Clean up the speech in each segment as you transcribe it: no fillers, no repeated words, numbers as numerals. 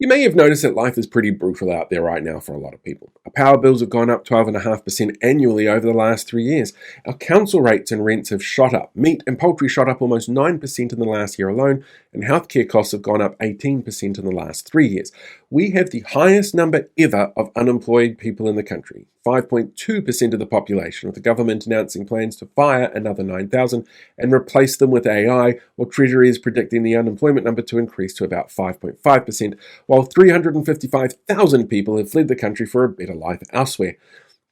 You may have noticed that life is pretty brutal out there right now for a lot of people. Our power bills have gone up 12.5% annually over the last 3 years. Our council rates and rents have shot up. Meat and poultry shot up almost 9% in the last year alone, and healthcare costs have gone up 18% in the last 3 years. We have the highest number ever of unemployed people in the country, 5.2% of the population, with the government announcing plans to fire another 9,000 and replace them with AI, while Treasury is predicting the unemployment number to increase to about 5.5%, while 355,000 people have fled the country for a better life elsewhere.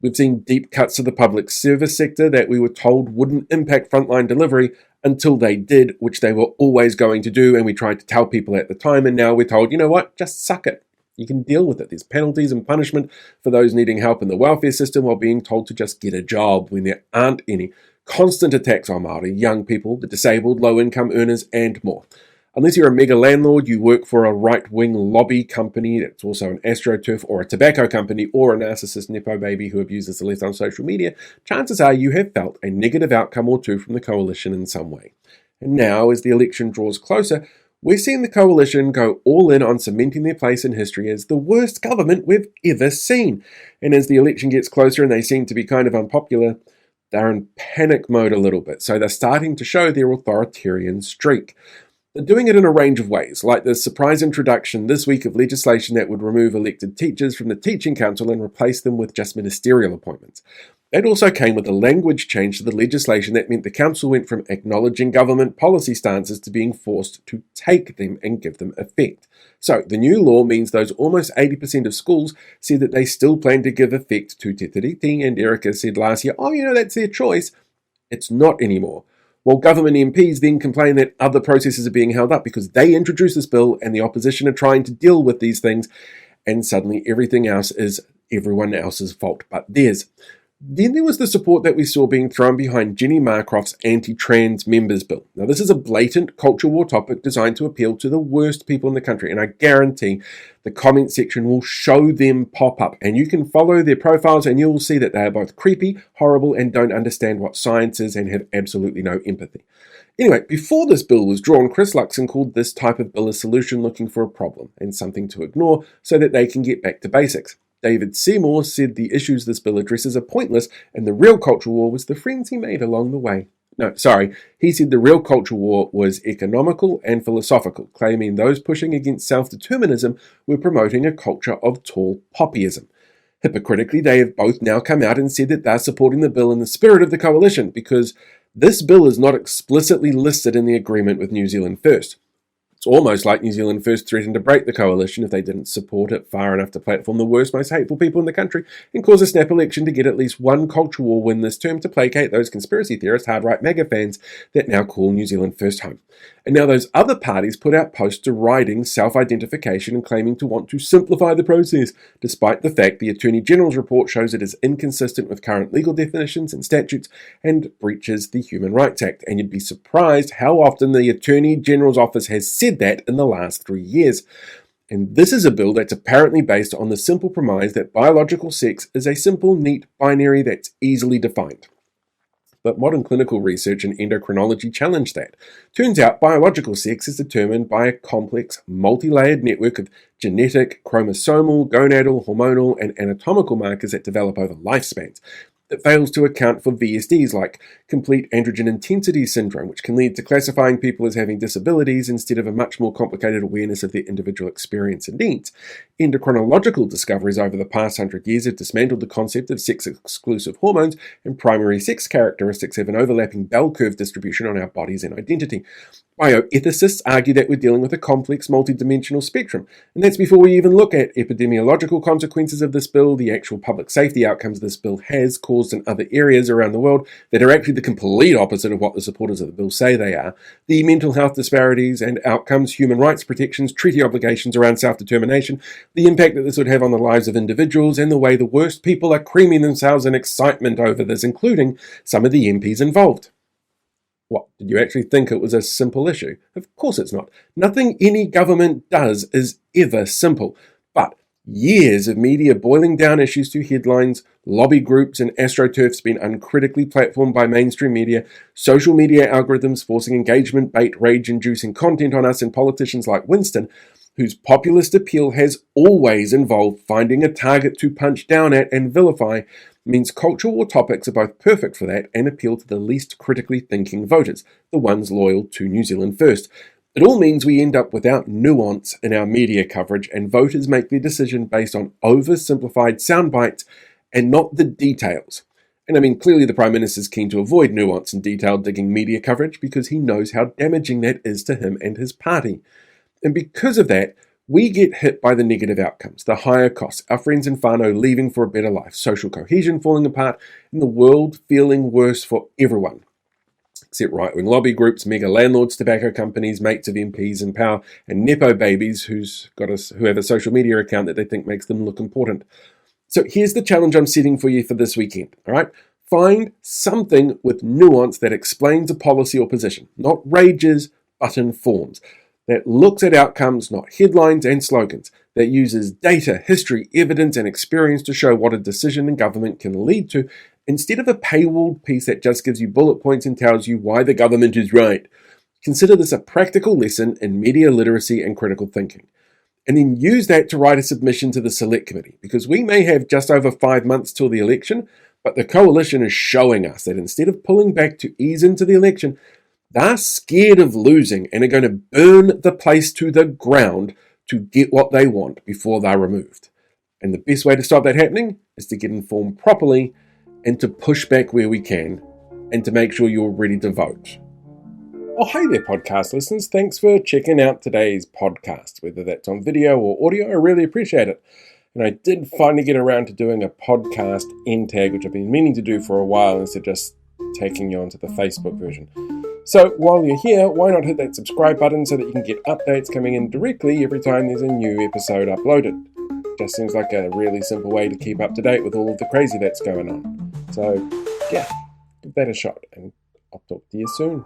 We've seen deep cuts to the public service sector that we were told wouldn't impact frontline delivery until they did, which they were always going to do, and we tried to tell people at the time, and now we're told, you know what, just suck it. You can deal with it. There's penalties and punishment for those needing help in the welfare system while being told to just get a job when there aren't any. Constant attacks on Māori, young people, the disabled, low-income earners, and more. Unless you're a mega landlord, you work for a right-wing lobby company that's also an AstroTurf or a tobacco company or a narcissist nepo baby who abuses the left on social media, chances are you have felt a negative outcome or two from the coalition in some way. And now, as the election draws closer, we're seeing the coalition go all in on cementing their place in history as the worst government we've ever seen. And as the election gets closer and they seem to be kind of unpopular, they're in panic mode a little bit. So they're starting to show their authoritarian streak. They're doing it in a range of ways, like the surprise introduction this week of legislation that would remove elected teachers from the teaching council and replace them with just ministerial appointments. That also came with a language change to the legislation that meant the council went from acknowledging government policy stances to being forced to take them and give them effect. So the new law means those almost 80% of schools said that they still plan to give effect to Te Tiriti, and Erica said last year, that's their choice. It's not anymore. While government MPs then complain that other processes are being held up because they introduced this bill and the opposition are trying to deal with these things, and suddenly everything else is everyone else's fault but theirs. Then there was the support that we saw being thrown behind Jenny Marcroft's anti-trans members bill. Now, this is a blatant culture war topic designed to appeal to the worst people in the country, and I guarantee the comment section will show them pop up, and you can follow their profiles and you'll see that they are both creepy, horrible, and don't understand what science is and have absolutely no empathy. Anyway, before this bill was drawn, Chris Luxon called this type of bill a solution looking for a problem and something to ignore so that they can get back to basics. David Seymour said the issues this bill addresses are pointless and the real culture war was the friends he made along the way. He said the real culture war was economical and philosophical, claiming those pushing against self-determinism were promoting a culture of tall poppyism. Hypocritically, they have both now come out and said that they're supporting the bill in the spirit of the coalition because this bill is not explicitly listed in the agreement with New Zealand First. It's almost like New Zealand First threatened to break the coalition if they didn't support it far enough to platform the worst, most hateful people in the country and cause a snap election to get at least one culture war win this term to placate those conspiracy theorist hard-right MAGA fans that now call New Zealand First home. And now those other parties put out posts deriding self-identification and claiming to want to simplify the process, despite the fact the Attorney General's report shows it is inconsistent with current legal definitions and statutes and breaches the Human Rights Act. And you'd be surprised how often the Attorney General's office has said that in the last 3 years. And this is a bill that's apparently based on the simple premise that biological sex is a simple, neat binary that's easily defined. But modern clinical research and endocrinology challenge that. Turns out biological sex is determined by a complex, multi-layered network of genetic, chromosomal, gonadal, hormonal, and anatomical markers that develop over lifespans. It fails to account for VSDs like complete androgen intensity syndrome, which can lead to classifying people as having disabilities instead of a much more complicated awareness of their individual experience and needs. Endocrinological discoveries over the past 100 years have dismantled the concept of sex-exclusive hormones, and primary sex characteristics have an overlapping bell curve distribution on our bodies and identity. Bioethicists argue that we're dealing with a complex, multidimensional spectrum, and that's before we even look at epidemiological consequences of this bill, the actual public safety outcomes this bill has caused in other areas around the world that are actually the complete opposite of what the supporters of the bill say they are, the mental health disparities and outcomes, human rights protections, treaty obligations around self-determination, the impact that this would have on the lives of individuals, and the way the worst people are creaming themselves in excitement over this, including some of the MPs involved. What, did you actually think it was a simple issue? Of course it's not. Nothing any government does is ever simple. But years of media boiling down issues to headlines, lobby groups and AstroTurfs being uncritically platformed by mainstream media, social media algorithms forcing engagement, bait, rage-inducing content on us, and politicians like Winston, whose populist appeal has always involved finding a target to punch down at and vilify, means cultural war topics are both perfect for that and appeal to the least critically thinking voters, the ones loyal to New Zealand First. It all means we end up without nuance in our media coverage, and voters make their decision based on oversimplified sound bites and not the details. And I mean, clearly the Prime Minister's keen to avoid nuance and detail-digging media coverage because he knows how damaging that is to him and his party. And because of that, we get hit by the negative outcomes, the higher costs, our friends in whānau leaving for a better life, social cohesion falling apart, and the world feeling worse for everyone. Except right-wing lobby groups, mega landlords, tobacco companies, mates of MPs in power, and nepo babies who have a social media account that they think makes them look important. So here's the challenge I'm setting for you for this weekend, all right? Find something with nuance that explains a policy or position, not rages, but informs, that looks at outcomes, not headlines and slogans, that uses data, history, evidence, and experience to show what a decision in government can lead to, instead of a paywalled piece that just gives you bullet points and tells you why the government is right. Consider this a practical lesson in media literacy and critical thinking. And then use that to write a submission to the Select Committee, because we may have just over 5 months till the election, but the coalition is showing us that instead of pulling back to ease into the election, they're scared of losing and are going to burn the place to the ground to get what they want before they're removed. And the best way to stop that happening is to get informed properly and to push back where we can and to make sure you're ready to vote. Oh, hey there, podcast listeners. Thanks for checking out today's podcast, whether that's on video or audio. I really appreciate it. And I did finally get around to doing a podcast end tag, which I've been meaning to do for a while instead of just taking you onto the Facebook version. So while you're here, why not hit that subscribe button so that you can get updates coming in directly every time there's a new episode uploaded. Just seems like a really simple way to keep up to date with all of the crazy that's going on. So yeah, give that a shot and I'll talk to you soon.